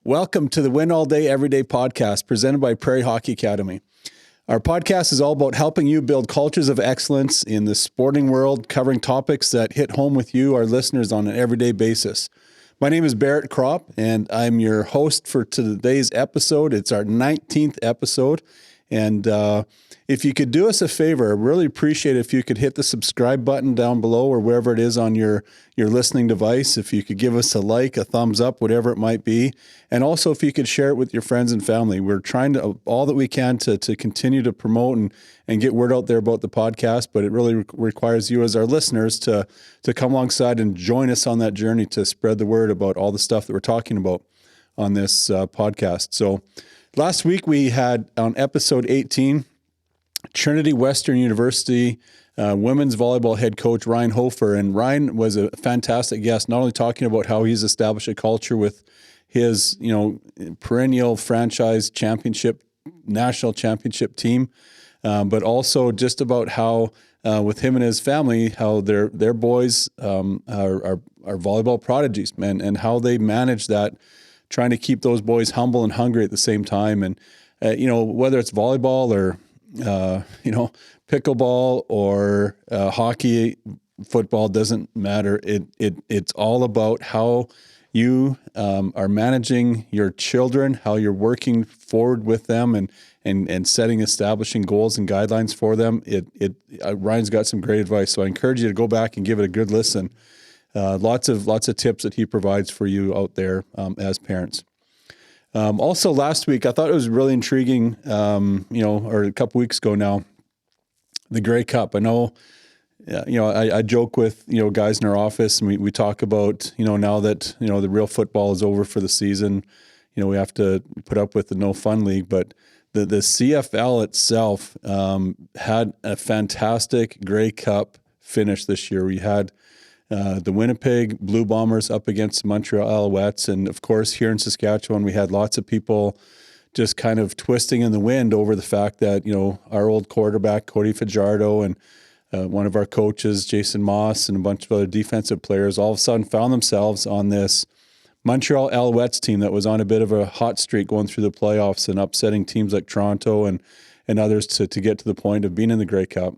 Welcome to the Win All Day Everyday podcast presented by Prairie Hockey Academy. Our podcast is all about helping you build cultures of excellence in the sporting world, covering topics that hit home with you, our listeners, on an everyday basis. My name is Barret Kropf, and I'm your host for today's episode. It's our 19th episode. And if you could do us a favor, I'd really appreciate it if you could hit the subscribe button down below or wherever it is on your listening device. If you could give us a like, a thumbs up, whatever it might be. And also if you could share it with your friends and family. We're trying to all that we can to continue to promote and get word out there about the podcast, but it really requires you as our listeners to come alongside and join us on that journey to spread the word about all the stuff that we're talking about on this podcast. So last week we had on episode 18, Trinity Western University women's volleyball head coach Ryan Hofer. And Ryan was a fantastic guest, not only talking about how he's established a culture with his, perennial franchise championship, national championship team, but also just about how with him and his family, how their boys are volleyball prodigies, and how they manage that, trying to keep those boys humble and hungry at the same time. And, whether it's volleyball or, pickleball or hockey, football, doesn't matter. It's all about how you are managing your children, how you're working forward with them and establishing goals and guidelines for them. Ryan's got some great advice. So I encourage you to go back and give it a good listen. Lots of tips that he provides for you out there as parents. Also last week, I thought it was really intriguing, or a couple weeks ago now, the Grey Cup. I know, I joke with, guys in our office, and we talk about, now that, the real football is over for the season, we have to put up with the no fun league, but the CFL itself had a fantastic Grey Cup finish this year. We had the Winnipeg Blue Bombers up against the Montreal Alouettes. And of course, here in Saskatchewan, we had lots of people just kind of twisting in the wind over the fact that, our old quarterback, Cody Fajardo, and one of our coaches, Jason Moss, and a bunch of other defensive players all of a sudden found themselves on this Montreal Alouettes team that was on a bit of a hot streak going through the playoffs and upsetting teams like Toronto and others to get to the point of being in the Grey Cup.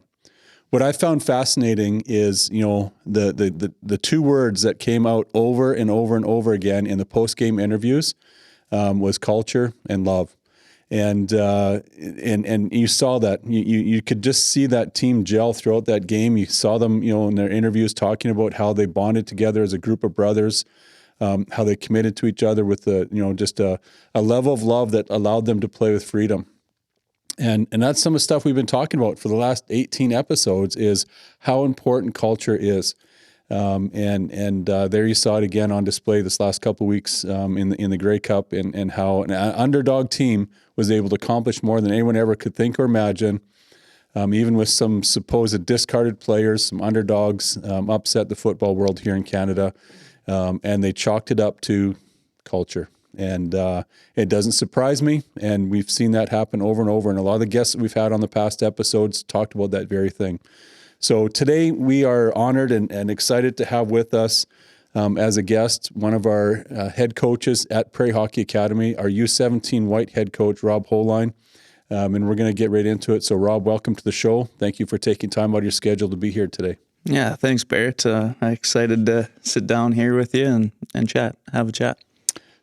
What I found fascinating is, the two words that came out over and over and over again in the post-game interviews was culture and love. And you saw that. You could just see that team gel throughout that game. You saw them, in their interviews talking about how they bonded together as a group of brothers, how they committed to each other with just a level of love that allowed them to play with freedom. And that's some of the stuff we've been talking about for the last 18 episodes is how important culture is. There you saw it again on display this last couple of weeks in the Grey Cup and how an underdog team was able to accomplish more than anyone ever could think or imagine, even with some supposed discarded players, some underdogs upset the football world here in Canada, and they chalked it up to culture. And it doesn't surprise me, and we've seen that happen over and over, and a lot of the guests that we've had on the past episodes talked about that very thing. So today we are honored and excited to have with us as a guest one of our head coaches at Prairie Hockey Academy, our U17 white head coach, Rob Holoien, and we're going to get right into it. So Rob, welcome to the show. Thank you for taking time out of your schedule to be here today. Yeah, thanks, Barret. I'm excited to sit down here with you and have a chat.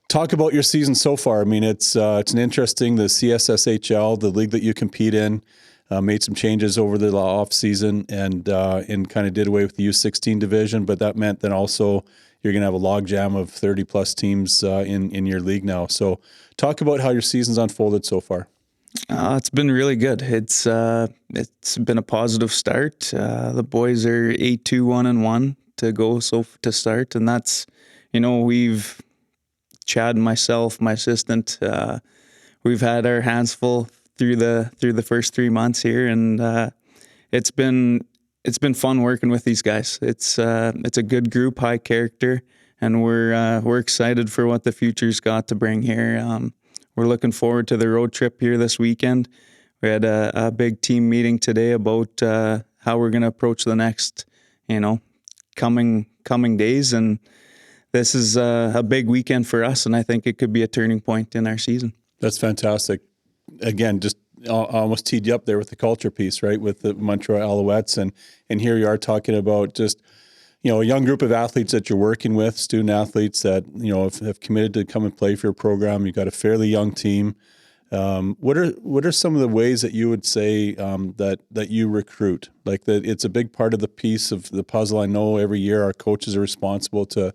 Talk about your season so far. I mean, it's an interesting, the CSSHL, the league that you compete in, made some changes over the off season and kind of did away with the U16 division, but that meant that also you're going to have a logjam of 30 plus teams in your league now. So talk about how your season's unfolded so far. It's been really good. It's been a positive start. The boys are 8-2-1-1 to start, and that's, we've Chad and myself, my assistant, we've had our hands full through the first 3 months here, and it's been fun working with these guys. It's a good group, high character, and we're excited for what the future's got to bring here. We're looking forward to the road trip here this weekend. We had a big team meeting today about how we're going to approach the next, coming days, and this is a big weekend for us, and I think it could be a turning point in our season. That's fantastic. Again, just almost teed you up there with the culture piece, right? With the Montreal Alouettes, and here you are talking about just, a young group of athletes that you're working with, student athletes that have committed to come and play for your program. You've got a fairly young team. What are some of the ways that you would say that you recruit? Like that, it's a big part of the piece of the puzzle. I know every year our coaches are responsible to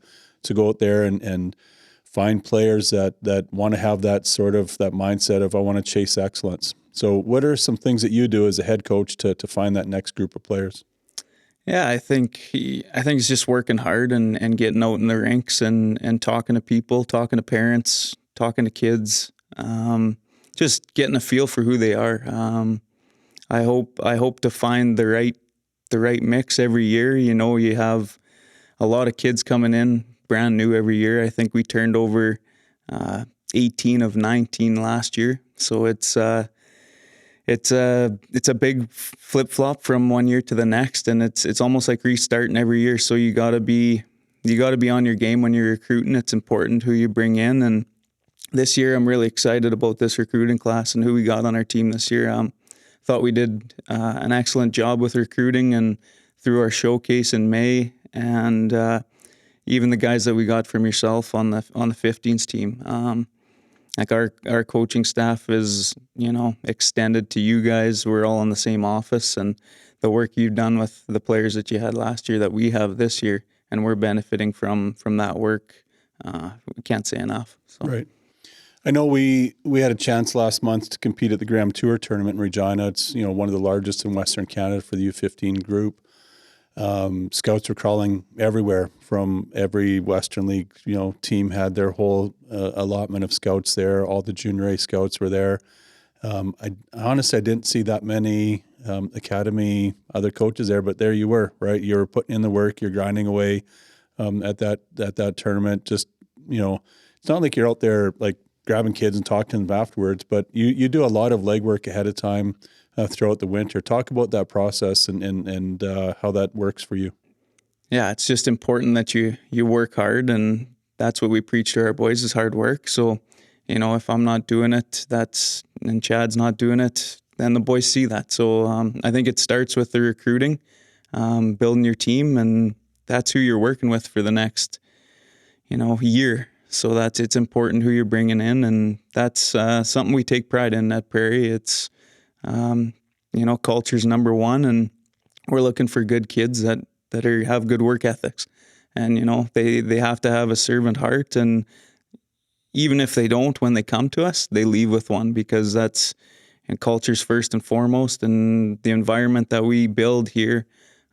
go out there and find players that want to have that mindset of, I want to chase excellence. So what are some things that you do as a head coach to find that next group of players? Yeah, I think it's just working hard and getting out in the rinks and talking to people, talking to parents, talking to kids, just getting a feel for who they are. I hope to find the right mix every year. You have a lot of kids coming in brand new every year. I think we turned over 18 of 19 last year, so it's a big flip flop from one year to the next, and it's almost like restarting every year. So you got to be on your game when you're recruiting. It's important who you bring in, and this year I'm really excited about this recruiting class and who we got on our team this year. Thought we did an excellent job with recruiting and through our showcase in May, and even the guys that we got from yourself on the 15s team. Like our coaching staff is, extended to you guys. We're all in the same office, and the work you've done with the players that you had last year that we have this year, and we're benefiting from that work. We can't say enough. So. Right. I know we had a chance last month to compete at the Graham Tour tournament in Regina. It's, one of the largest in Western Canada for the U15 group. Scouts were crawling everywhere from every Western League, team had their whole allotment of scouts there. All the junior A scouts were there. I honestly, I didn't see that many academy other coaches there, but there you were, right? You were putting in the work, you're grinding away at that tournament. Just, it's not like you're out there like grabbing kids and talking to them afterwards, but you do a lot of legwork ahead of time throughout the winter. Talk about that process and how that works for you. Yeah, it's just important that you work hard, and that's what we preach to our boys is hard work. So, if I'm not doing it, and Chad's not doing it, then the boys see that. So I think it starts with the recruiting, building your team, and that's who you're working with for the next, year. So it's important who you're bringing in, and that's something we take pride in at Prairie. It's culture's number one, and we're looking for good kids that have good work ethics, and they have to have a servant heart, and even if they don't, when they come to us, they leave with one, because and culture's first and foremost, and the environment that we build here.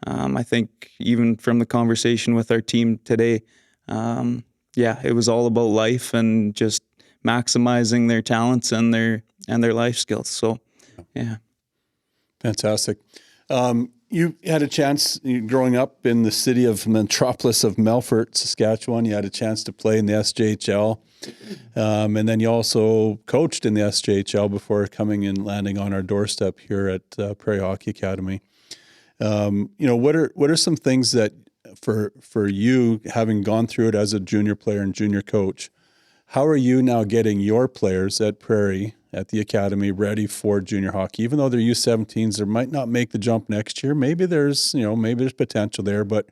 I think even from the conversation with our team today, it was all about life and just maximizing their talents and their life skills. So, yeah. Fantastic. You had a chance growing up in the city of metropolis of Melfort, Saskatchewan. You had a chance to play in the SJHL. And then you also coached in the SJHL before coming and landing on our doorstep here at Prairie Hockey Academy. What are some things that for you, having gone through it as a junior player and junior coach, how are you now getting your players at Prairie, at the academy, ready for junior hockey? Even though they're U17s, they might not make the jump next year. Maybe there's potential there, but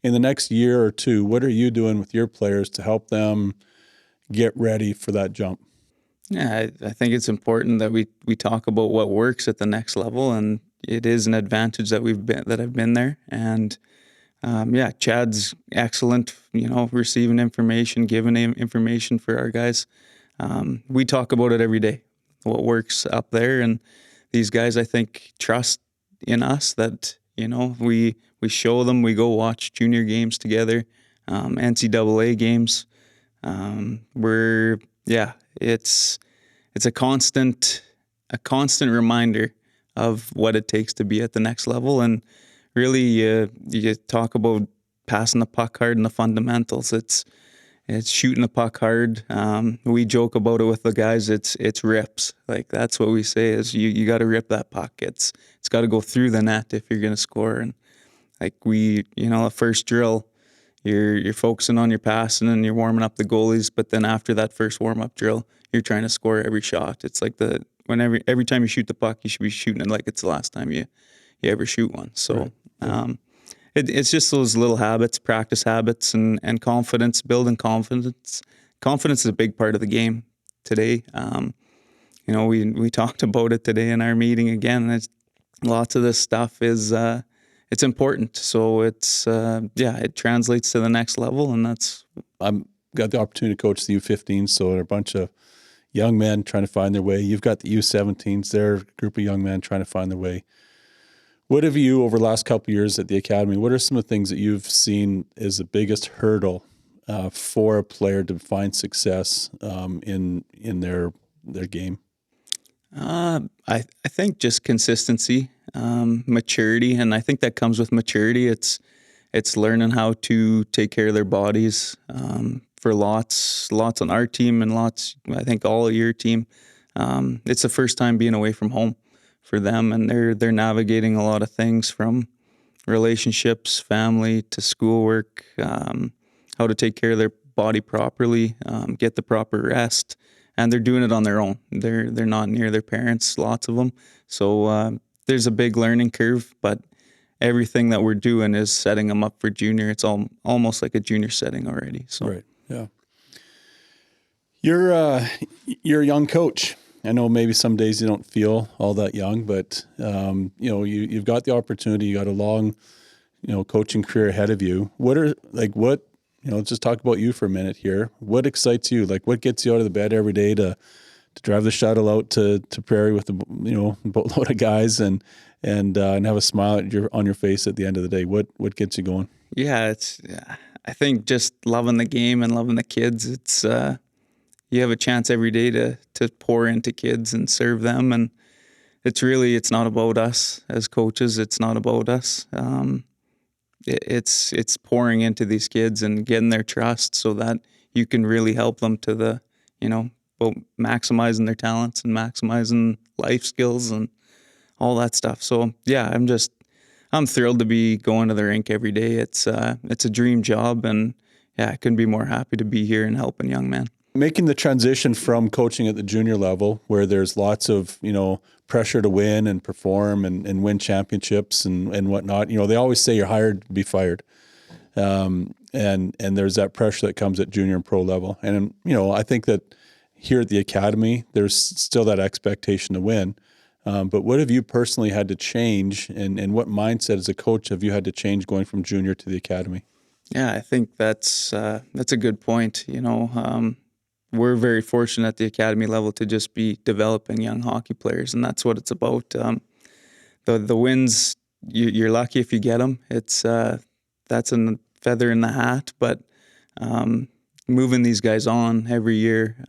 in the next year or two, what are you doing with your players to help them get ready for that jump? Yeah, I think it's important that we talk about what works at the next level, and it is an advantage that I've been there. And Chad's excellent, receiving information, giving information for our guys. We talk about it every day, what works up there. And these guys, I think, trust in us that, we show them, we go watch junior games together, NCAA games. It's a constant reminder of what it takes to be at the next level. And really, you talk about passing the puck hard and the fundamentals. It's shooting the puck hard. We joke about it with the guys. It's rips. Like, that's what we say is you got to rip that puck. It's got to go through the net if you're going to score. And like the first drill, you're focusing on your passing and you're warming up the goalies, but then after that first warm up drill, you're trying to score every shot. It's like every time you shoot the puck, you should be shooting it like it's the last time you ever shoot one. So it's just those little habits, practice habits, and confidence, building confidence. Confidence is a big part of the game today. We talked about it today in our meeting again. Lots of this stuff is it's important. So it translates to the next level, and that's. I'm got the opportunity to coach the U15, so they're a bunch of young men trying to find their way. You've got the U17s, they're a group of young men trying to find their way. What have you, over the last couple of years at the academy, what are some of the things that you've seen as the biggest hurdle for a player to find success in their game? I think just consistency, maturity, and I think that comes with maturity. It's learning how to take care of their bodies. For lots on our team and lots, I think all of your team. It's the first time being away from home for them, and they're navigating a lot of things from relationships, family to schoolwork, how to take care of their body properly, get the proper rest, and they're doing it on their own. They're not near their parents, lots of them. So there's a big learning curve, but everything that we're doing is setting them up for junior. It's almost like a junior setting already. So right, yeah. You're a young coach. I know maybe some days you don't feel all that young, but you've got the opportunity. You got a long, coaching career ahead of you. Let's just talk about you for a minute here. What excites you? Like, what gets you out of the bed every day to drive the shuttle out to Prairie with the boatload of guys and have a smile on your face at the end of the day? What gets you going? Yeah, I think just loving the game and loving the kids. It's you have a chance every day to pour into kids and serve them, and it's not about us as coaches. It's not about us. It's pouring into these kids and getting their trust so that you can really help them to both maximizing their talents and maximizing life skills and all that stuff. So yeah, I'm thrilled to be going to the rink every day. It's a dream job, and yeah, I couldn't be more happy to be here and helping young men. Making the transition from coaching at the junior level, where there's lots of pressure to win and perform and win championships and whatnot. They always say you're hired to be fired, and there's that pressure that comes at junior and pro level. And I think that here at the academy, there's still that expectation to win. But what have you personally had to change, and what mindset as a coach have you had to change going from junior to the academy? Yeah, I think that's a good point. We're very fortunate at the academy level to just be developing young hockey players, and that's what it's about. The wins, you're lucky if you get them. It's that's a feather in the hat, but moving these guys on every year,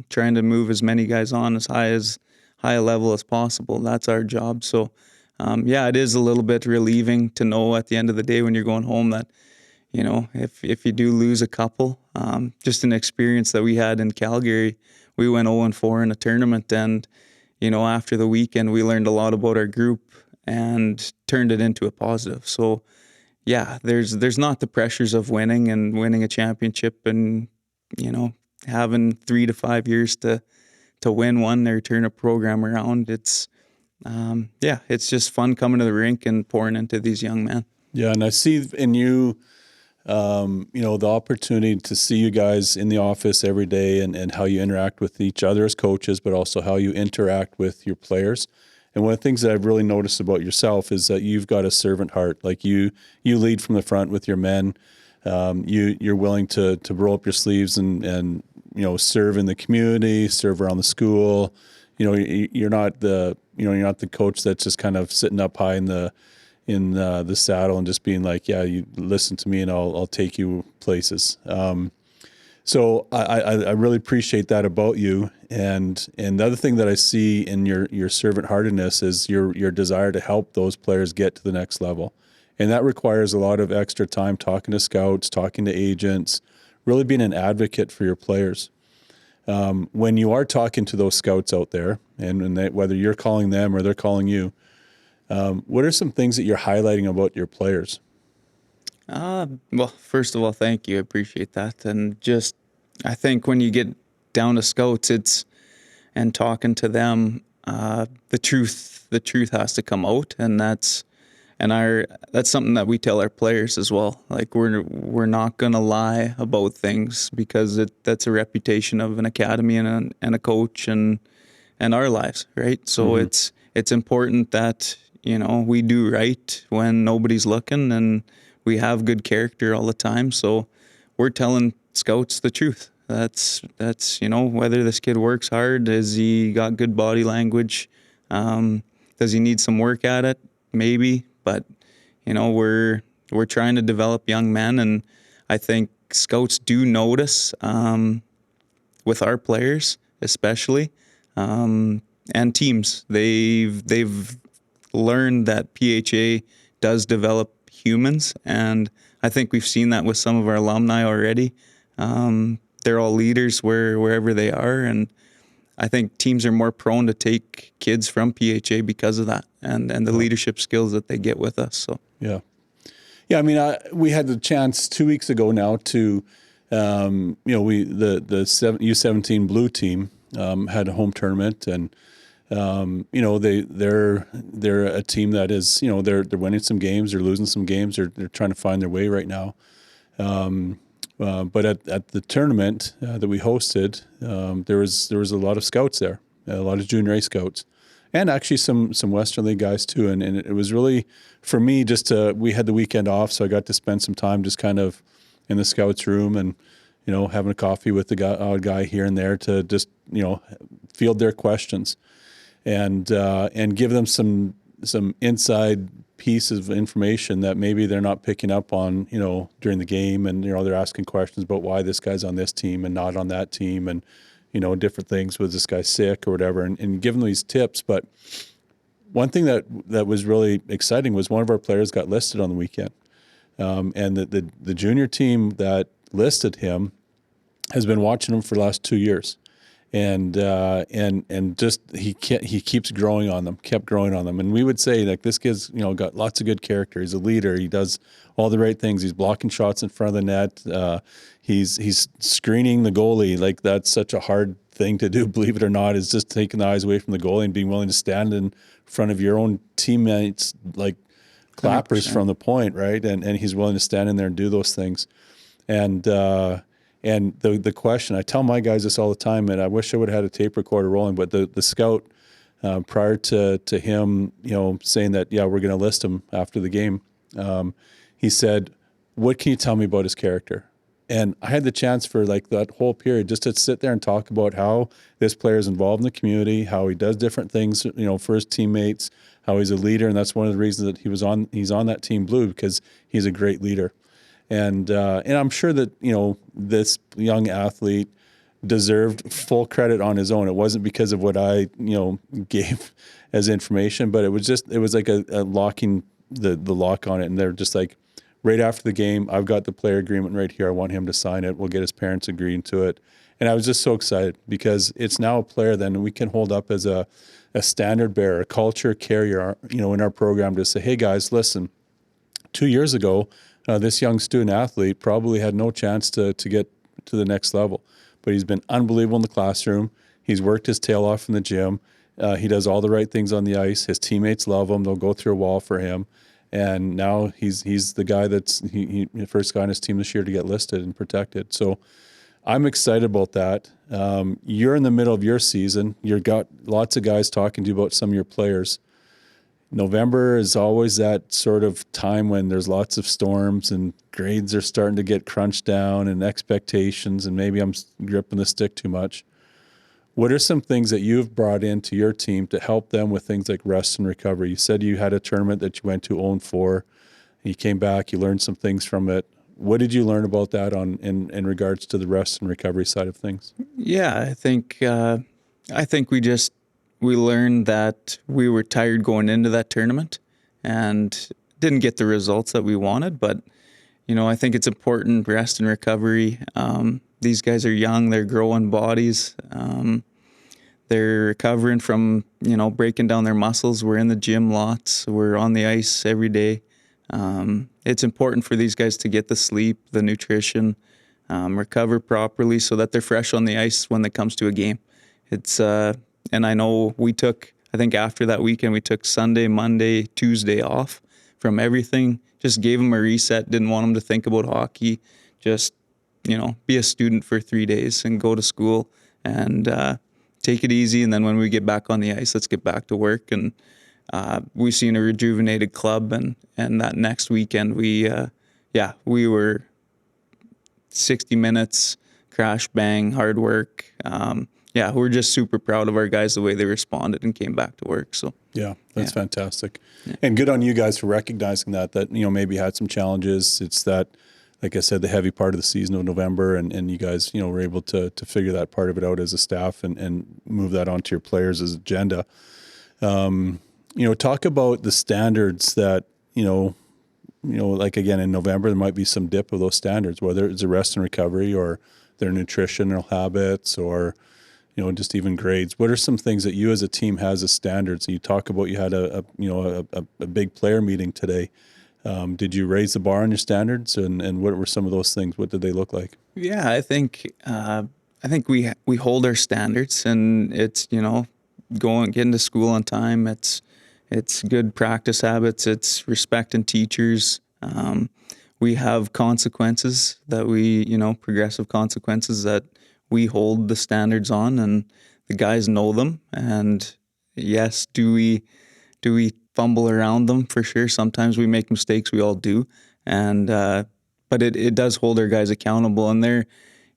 trying to move as many guys on as high a level as possible. That's our job. So, it is a little bit relieving to know at the end of the day when you're going home that, if you do lose a couple, just an experience that we had in Calgary, we went 0-4 in a tournament, and, after the weekend, we learned a lot about our group and turned it into a positive. So, yeah, there's not the pressures of winning a championship and, having 3 to 5 years to win one or turn a program around. It's just fun coming to the rink and pouring into these young men. Yeah, and I see in you, the opportunity to see you guys in the office every day and how you interact with each other as coaches, but also how you interact with your players. And one of the things that I've really noticed about yourself is that you've got a servant heart. Like you lead from the front with your men. You're willing to roll up your sleeves and serve in the community, serve around the school. You're not the coach that's just kind of sitting up high in the saddle and just being like, yeah, you listen to me and I'll take you places. So I really appreciate that about you. And the other thing that I see in your servant heartedness is your desire to help those players get to the next level. And that requires a lot of extra time talking to scouts, talking to agents, really being an advocate for your players. When you are talking to those scouts out there, and whether you're calling them or they're calling you, what are some things that you're highlighting about your players? Well, first of all, thank you. I appreciate that. And just, I think when you get down to scouts, and talking to them, the truth has to come out, and that's something that we tell our players as well. Like we're not gonna lie about things because that's a reputation of an academy and a coach and our lives, right? So it's important that we do right when nobody's looking, and we have good character all the time. So we're telling scouts the truth. That's whether this kid works hard, has he got good body language, does he need some work at it? Maybe, but we're trying to develop young men, and I think scouts do notice with our players, especially, and teams. They've learned that PHA does develop humans, and I think we've seen that with some of our alumni already. They're all leaders wherever they are, and I think teams are more prone to take kids from PHA because of that and the leadership skills that they get with us. So Yeah. Yeah, I mean, we had the chance 2 weeks ago now to, the U17 Blue team had a home tournament, and they're a team that is, they're winning some games, they're losing some games, they're trying to find their way right now. But at the tournament that we hosted, there was a lot of scouts there, a lot of junior A scouts, and actually some Western League guys too. And it was really, for me, we had the weekend off, so I got to spend some time just kind of in the scouts room and having a coffee with the odd guy here and there to just field their questions and give them some inside piece of information that maybe they're not picking up on, during the game. And, they're asking questions about why this guy's on this team and not on that team, and, different things. Was this guy sick or whatever, and give them these tips. But one thing that was really exciting was one of our players got listed on the weekend. And the junior team that listed him has been watching him for the last 2 years. And just he keeps growing on them, kept growing on them. And we would say, like, this kid's got lots of good character. He's a leader. He does all the right things. He's blocking shots in front of the net. He's screening the goalie. Like, that's such a hard thing to do, believe it or not, is just taking the eyes away from the goalie and being willing to stand in front of your own teammates, like clappers 100%. from the point, right? And he's willing to stand in there and do those things. And the question, I tell my guys this all the time, and I wish I would have had a tape recorder rolling, but the scout, prior to him, saying that, yeah, we're going to list him after the game, he said, what can you tell me about his character? And I had the chance for like that whole period just to sit there and talk about how this player is involved in the community, how he does different things, for his teammates, how he's a leader. And that's one of the reasons that he's on that team blue, because he's a great leader. And I'm sure that, this young athlete deserved full credit on his own. It wasn't because of what I, gave as information, but it was like a locking the lock on it. And they're just like, right after the game, I've got the player agreement right here. I want him to sign it. We'll get his parents agreeing to it. And I was just so excited because it's now a player then we can hold up as a standard bearer, a culture carrier, in our program to say, hey guys, listen, 2 years ago, this young student athlete probably had no chance to get to the next level, but he's been unbelievable in the classroom. He's worked his tail off in the gym. He does all the right things on the ice. His teammates love him. They'll go through a wall for him. And now he's the guy that's the first guy on his team this year to get listed and protected. So I'm excited about that. You're in the middle of your season. You've got lots of guys talking to you about some of your players. November is always that sort of time when there's lots of storms and grades are starting to get crunched down and expectations, and maybe I'm gripping the stick too much. What are some things that you've brought into your team to help them with things like rest and recovery? You said you had a tournament that you went to 0-4. You came back, you learned some things from it. What did you learn about that in regards to the rest and recovery side of things? Yeah, I think we learned that we were tired going into that tournament and didn't get the results that we wanted. But I think it's important, rest and recovery. These guys are young; they're growing bodies. They're recovering from breaking down their muscles. We're in the gym lots. We're on the ice every day. It's important for these guys to get the sleep, the nutrition, recover properly so that they're fresh on the ice when it comes to a game. It's and I know I think after that weekend, we took Sunday, Monday, Tuesday off from everything. Just gave them a reset. Didn't want them to think about hockey. Just, be a student for 3 days and go to school and take it easy. And then when we get back on the ice, let's get back to work. And we've seen a rejuvenated club. And that next weekend, we were 60 minutes, crash, bang, hard work. We're just super proud of our guys, the way they responded and came back to work. So yeah, that's fantastic. Yeah. And good on you guys for recognizing that maybe had some challenges. It's that, like I said, the heavy part of the season of November, and you guys, were able to figure that part of it out as a staff and move that onto your players' agenda. Talk about the standards that, like again, in November, there might be some dip of those standards, whether it's a rest and recovery or their nutritional habits or, just even grades. What are some things that you as a team has as standards? You talk about you had a big player meeting today. Did you raise the bar on your standards, and what were some of those things? What did they look like? Yeah, I think we hold our standards, and it's getting to school on time. It's good practice habits. It's respecting teachers. We have consequences that progressive consequences that we hold the standards on, and the guys know them. And yes, do we fumble around them? For sure. Sometimes we make mistakes. We all do. And, but it does hold our guys accountable. And they're,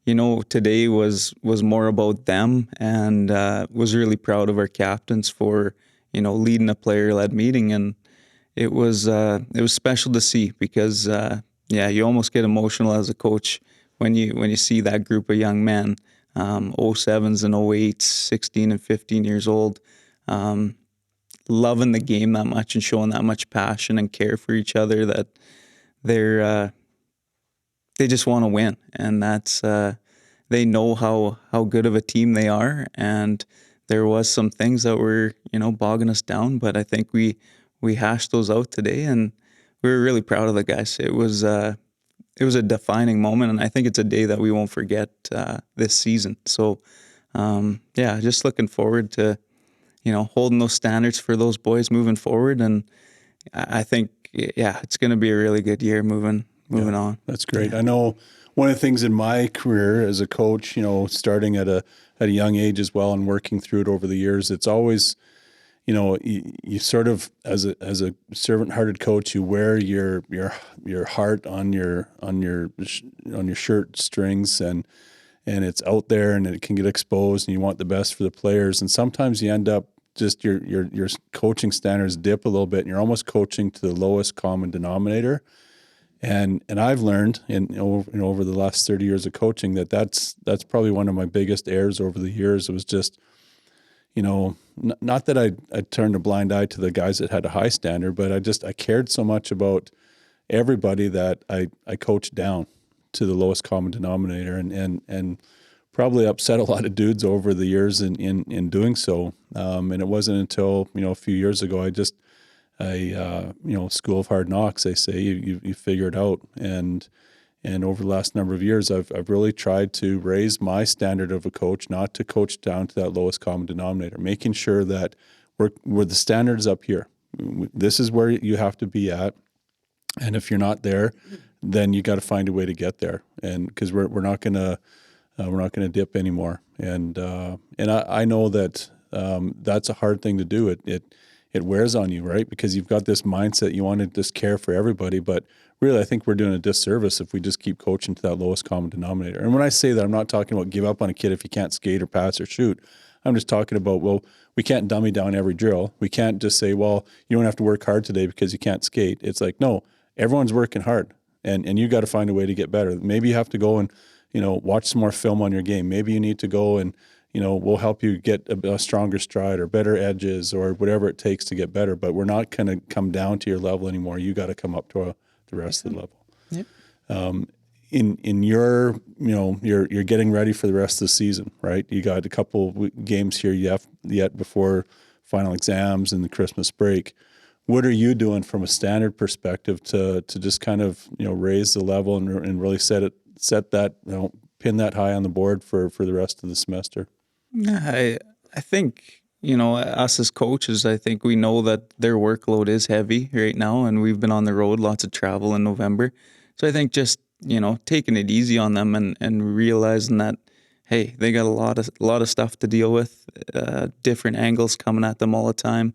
today was more about them, and was really proud of our captains for, leading a player-led meeting. And it was special to see because, you almost get emotional as a coach when you see that group of young men, 07s and 08s, 16 and 15 years old, loving the game that much and showing that much passion and care for each other, that they just want to win. And that's, they know how good of a team they are. And there was some things that were, bogging us down, but I think we hashed those out today, and we were really proud of the guys. It was a defining moment, and I think it's a day that we won't forget this season. So, just looking forward to, holding those standards for those boys moving forward. And I think, it's going to be a really good year moving on. That's great. Yeah. I know one of the things in my career as a coach, starting at a young age as well and working through it over the years, it's always, you sort of, as a servant-hearted coach, you wear your heart on your shirt strings, and it's out there and it can get exposed, and you want the best for the players. And sometimes you end up just your coaching standards dip a little bit, and you're almost coaching to the lowest common denominator. And I've learned over the last 30 years of coaching that's probably one of my biggest errors over the years. It was just, not that I turned a blind eye to the guys that had a high standard, but I cared so much about everybody that I coached down to the lowest common denominator, and probably upset a lot of dudes over the years in doing so. And it wasn't until, a few years ago, school of hard knocks, they say, you figure it out. And over the last number of years, I've really tried to raise my standard of a coach, not to coach down to that lowest common denominator, making sure that we're the standards up here. This is where you have to be at. And if you're not there, then you got to find a way to get there. And because we're not gonna dip anymore. And I know that that's a hard thing to do. It wears on you, right? Because you've got this mindset, you want to just care for everybody, but really I think we're doing a disservice if we just keep coaching to that lowest common denominator. And when I say that, I'm not talking about give up on a kid if he can't skate or pass or shoot. I'm just talking about, well, we can't dummy down every drill. We can't just say, well, you don't have to work hard today because you can't skate. It's like, no, everyone's working hard, and you got to find a way to get better. Maybe you have to go and, watch some more film on your game. Maybe you need to go and, we'll help you get a stronger stride or better edges or whatever it takes to get better. But we're not going to come down to your level anymore. You got to come up to the rest of the level. Yep. In your, you're getting ready for the rest of the season, right? You got a couple games here yet before final exams and the Christmas break. what are you doing from a standard perspective to just kind of, raise the level and really set that, pin that high on the board for the rest of the semester? Yeah, I think, us as coaches, I think we know that their workload is heavy right now, and we've been on the road, lots of travel in November. So I think just, taking it easy on them and realizing that, hey, they got a lot of stuff to deal with, different angles coming at them all the time.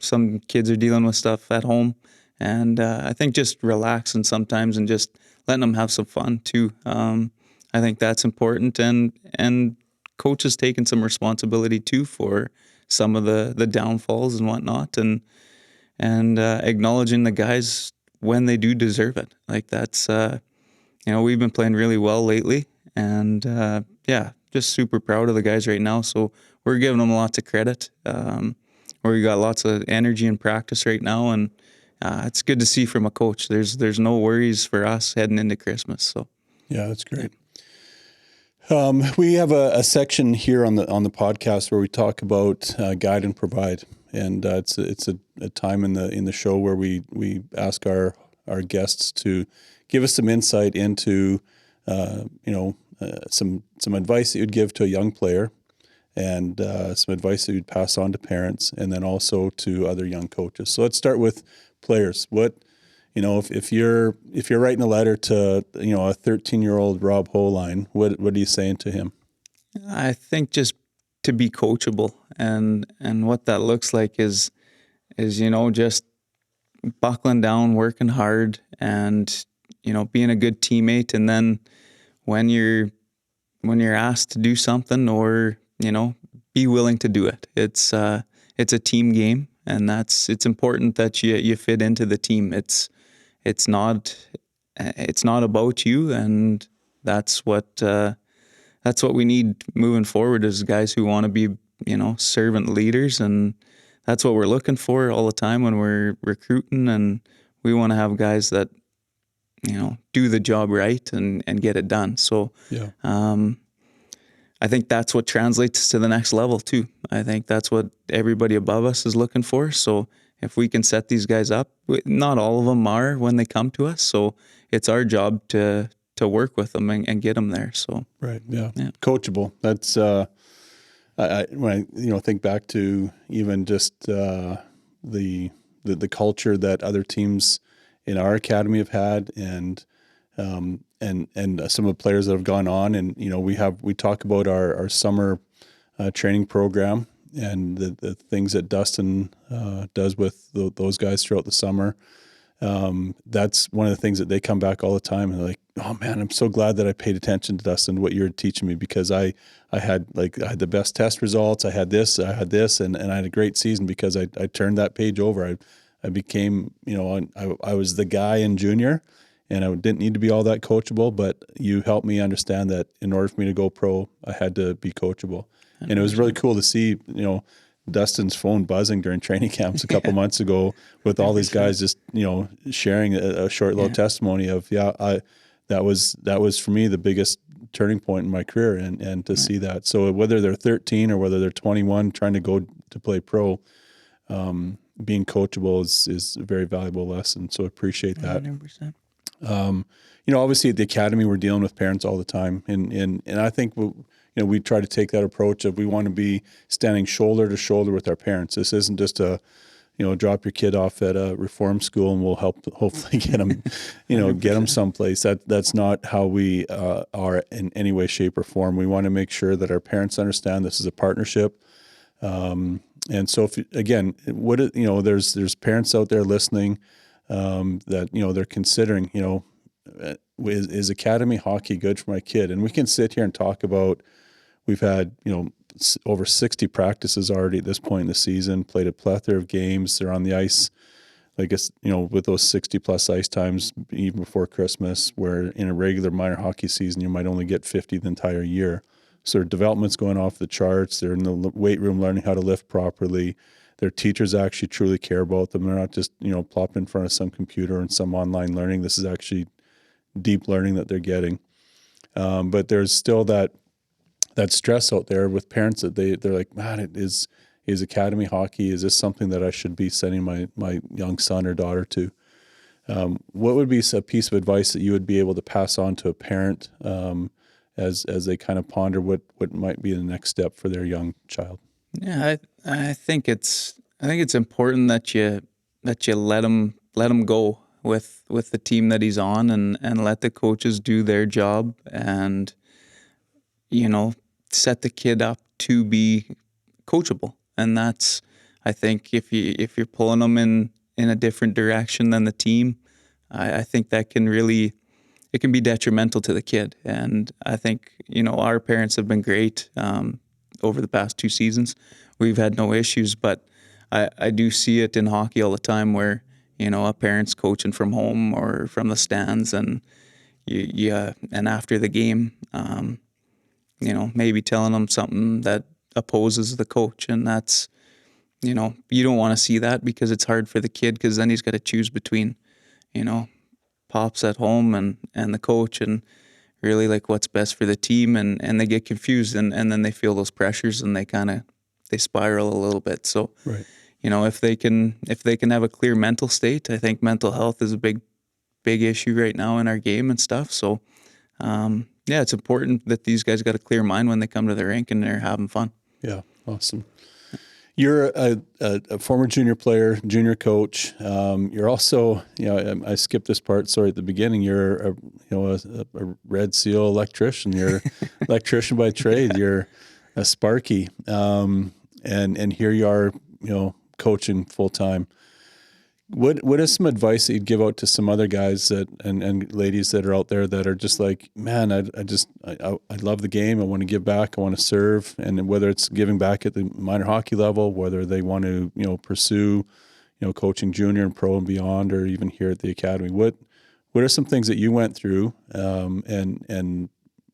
Some kids are dealing with stuff at home, and I think just relaxing sometimes and just letting them have some fun too. I think that's important, and coaches taking some responsibility too for some of the downfalls and whatnot, and acknowledging the guys when they do deserve it. Like that's we've been playing really well lately, and yeah, just super proud of the guys right now. So we're giving them lots of credit. We got lots of energy in practice right now, and it's good to see from a coach. There's no worries for us heading into Christmas. So Yeah, that's great. We have a section here on the podcast where we talk about guide and provide, and it's a time in the show where we ask our guests to give us some insight into some advice that you'd give to a young player, and some advice that you'd pass on to parents, and then also to other young coaches. So let's start with players. What if you're writing a letter to a 13-year-old Rob Holoien, what are you saying to him? I think just to be coachable, and what that looks like is just buckling down, working hard, and being a good teammate. And then when you're asked to do something, or be willing to do it. It's a team game, and it's important that you fit into the team. It's not about you, and that's what we need moving forward as guys who want to be servant leaders, and that's what we're looking for all the time when we're recruiting, and we want to have guys that do the job right and get it done. So Yeah. I think that's what translates to the next level too. I think that's what everybody above us is looking for. So if we can set these guys up, not all of them are when they come to us. So it's our job to work with them and get them there. So Right. Yeah. Coachable. That's when I think back to even just the culture that other teams in our academy have had, and some of the players that have gone on, and we talk about our summer training program and the things that Dustin does with those guys throughout the summer. That's one of the things that they come back all the time and they're like, oh man, I'm so glad that I paid attention to Dustin, what you're teaching me, because I had the best test results. I had this, and I had a great season because I turned that page over. I became, I was the guy in junior, and I didn't need to be all that coachable, but you helped me understand that in order for me to go pro, I had to be coachable. 100%. And it was really cool to see, Dustin's phone buzzing during training camps a couple months ago with all these guys just, sharing a short little testimony of, that was for me the biggest turning point in my career, and to see that. So whether they're 13 or whether they're 21 trying to go to play pro, being coachable is a very valuable lesson. So appreciate that. 100%. Obviously at the academy, we're dealing with parents all the time. And I think, we try to take that approach of we want to be standing shoulder to shoulder with our parents. This isn't just drop your kid off at a reform school and we'll hopefully get them, get them someplace. That's not how we are in any way, shape, or form. We want to make sure that our parents understand this is a partnership. And so there's parents out there listening, that, they're considering, is academy hockey good for my kid? And we can sit here and talk about, we've had, over 60 practices already at this point in the season, played a plethora of games. They're on the ice, I guess, with those 60 plus ice times even before Christmas, where in a regular minor hockey season, you might only get 50 the entire year. So their development's going off the charts. They're in the weight room learning how to lift properly. Their teachers actually truly care about them. They're not just, plopped in front of some computer and some online learning. This is actually deep learning that they're getting. But there's still that stress out there with parents that they're like, man, is is academy hockey. Is this something that I should be sending my young son or daughter to? What would be a piece of advice that you would be able to pass on to a parent as they kind of ponder what might be the next step for their young child? Yeah, I think it's important that you let him go with the team that he's on, and let the coaches do their job, and set the kid up to be coachable. And that's, I think, if you're pulling them in a different direction than the team, I think that it can be detrimental to the kid. And I think, our parents have been great over the past 2 seasons. We've had no issues, but I do see it in hockey all the time where, a parent's coaching from home or from the stands, and and after the game, maybe telling them something that opposes the coach. And that's, you don't want to see that, because it's hard for the kid, because then he's got to choose between, pops at home and the coach, and really like what's best for the team, and they get confused, and then they feel those pressures, and they spiral a little bit. So, Right. if they can have a clear mental state, I think mental health is a big issue right now in our game and stuff. So, it's important that these guys got a clear mind when they come to the rink and they're having fun. Yeah, awesome. You're a former junior player, junior coach. You're also, I skipped this part. Sorry, at the beginning. You're a Red Seal electrician. You're electrician by trade. You're a Sparky, and here you are, coaching full time. What is some advice that you'd give out to some other guys and ladies that are out there that are just like, man, I love the game. I want to give back. I want to serve. And whether it's giving back at the minor hockey level, whether they want to, pursue, coaching junior and pro and beyond, or even here at the academy, what are some things that you went through, and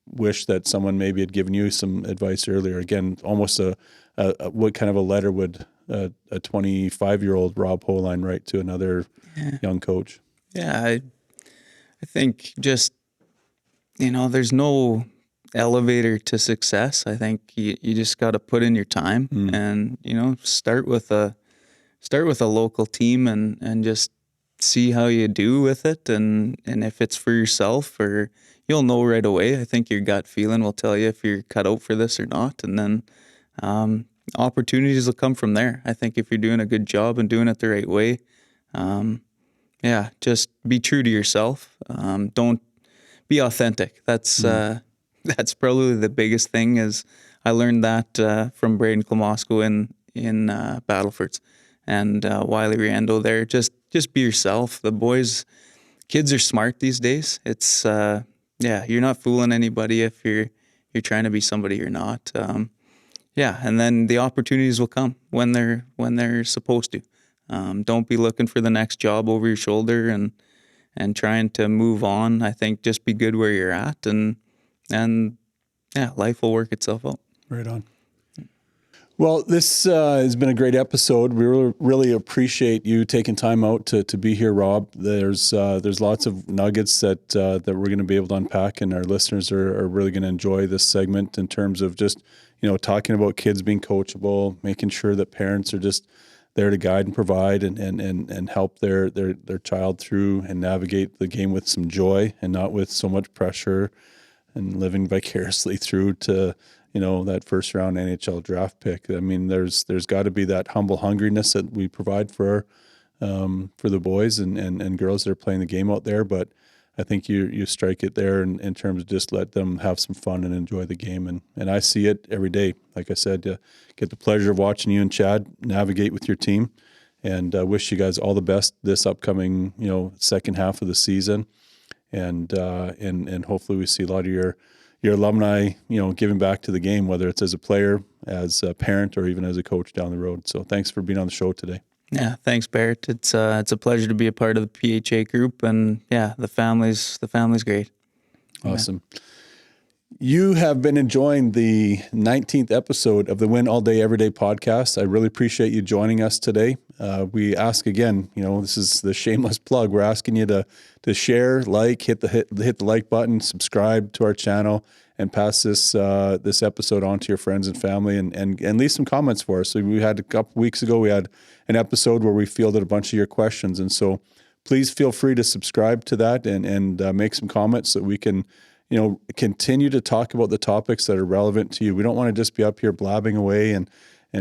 wish that someone maybe had given you some advice earlier? Again, almost what kind of a letter would a 25-year-old Rob Holoien write to another young coach? Yeah, I think just, there's no elevator to success. I think you just got to put in your time, and, start with a local team, and just see how you do with it. And if it's for yourself, or you'll know right away. I think your gut feeling will tell you if you're cut out for this or not. And then, opportunities will come from there. I think if you're doing a good job and doing it the right way, just be true to yourself. Don't be authentic. That's probably the biggest thing. Is I learned that from Braden Klamosko in Battlefords, and Wiley Riendo there. Just be yourself. Kids are smart these days. It's you're not fooling anybody if you're trying to be somebody you're not. And then the opportunities will come when they're supposed to. Don't be looking for the next job over your shoulder and trying to move on. I think just be good where you're at, and life will work itself out. Right on. Well, this has been a great episode. We really appreciate you taking time out to be here, Rob. There's lots of nuggets that we're going to be able to unpack, and our listeners are really going to enjoy this segment in terms of just, talking about kids being coachable, making sure that parents are just there to guide and provide and help their child through and navigate the game with some joy and not with so much pressure, and living vicariously through to, that first round NHL draft pick. I mean, there's got to be that humble hungriness that we provide for the boys and girls that are playing the game out there. But I think you strike it there in terms of just let them have some fun and enjoy the game. And I see it every day. Like I said, get the pleasure of watching you and Chad navigate with your team, and wish you guys all the best this upcoming, second half of the season. And hopefully we see a lot of your alumni, giving back to the game, whether it's as a player, as a parent, or even as a coach down the road. So thanks for being on the show today. Yeah, thanks, Barret. It's a pleasure to be a part of the PHA group, and the family's great. Awesome. Yeah. You have been enjoying the 19th episode of the Win All Day Every Day podcast. I really appreciate you joining us today. We ask again, this is the shameless plug. We're asking you to share, hit the like button, subscribe to our channel, and pass this this episode on to your friends and family, and leave some comments for us. So we had a couple weeks ago, we had an episode where we fielded a bunch of your questions, and so please feel free to subscribe to that and make some comments so that we can, continue to talk about the topics that are relevant to you. We don't want to just be up here blabbing away and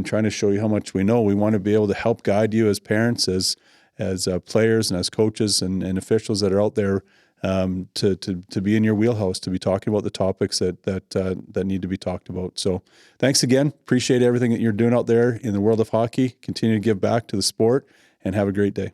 trying to show you how much we know. We want to be able to help guide you as parents, as players, and as coaches and officials that are out there, to be in your wheelhouse, to be talking about the topics that need to be talked about. So thanks again. Appreciate everything that you're doing out there in the world of hockey. Continue to give back to the sport, and have a great day.